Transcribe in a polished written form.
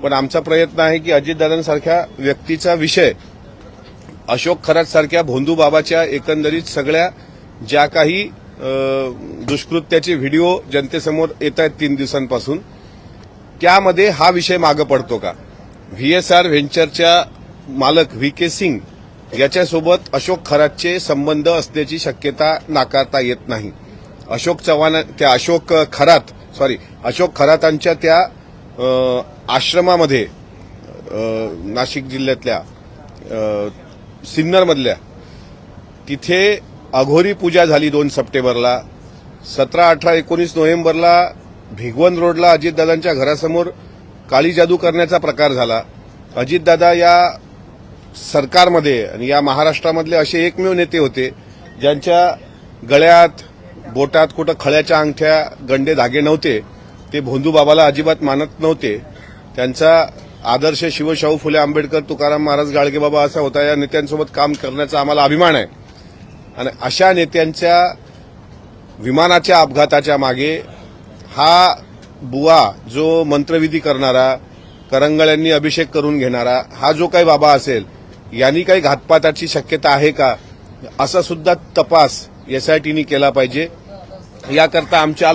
पण आमचा प्रयत्न आहे की अजितदादांसारख्या व्यक्तीचा विषय अशोक खरात सारख्या भोंदू बाबाच्या एकंदरीत सगळ्या ज्या काही दुष्कृत्याचे व्हिडिओ जनतेसमोर येत आहेत 3 दिवसांपासून, त्यामध्ये हा विषय मागे पडतो का? व्हीएसआर व्हेंचरच्या मालक व्ही.के. सिंग याच्यासोबत अशोक खरातचे संबंध असण्याची शक्यता नाकारता येत नाही. अशोक खरातांच्या त्या आश्रमामध्ये नाशिक जिल्ह्यातल्या सिन्नरमधल्या तिथे अघोरी पूजा झाली 2 सप्टेंबरला. 17, 18, 19 नोव्हेंबरला भिगवण रोडला अजितदादांच्या घरासमोर काळी जादू करण्याचा प्रकार झाला. अजितदादा या सरकारमध्ये आणि या महाराष्ट्रामधले असे एकमेव नेते होते ज्यांच्या गळ्यात बोटात कुठं खळ्याच्या अंगठ्या गंडे धागे नव्हते. ते भोंदू बाबाला अजिबात मानत नव्हते. त्यांचा आदर्श शिवशाहू फुले आंबेडकर तुकाराम महाराज गाडगे बाबा असा होता. या नेत्यांसोबत काम करण्याचा आम्हाला अभिमान आहे. आणि अशा नेत्यांच्या विमानाच्या अपघाताच्या मागे हा बुवा जो मंत्रविधी करणारा, करंगळ्यांनी अभिषेक करून घेणारा हा जो काही बाबा असेल, यांनी काही घातपाताची शक्यता आहे का, असा सुद्धा तपास एसआयटीने केला पाहिजे. याकरता आमच्या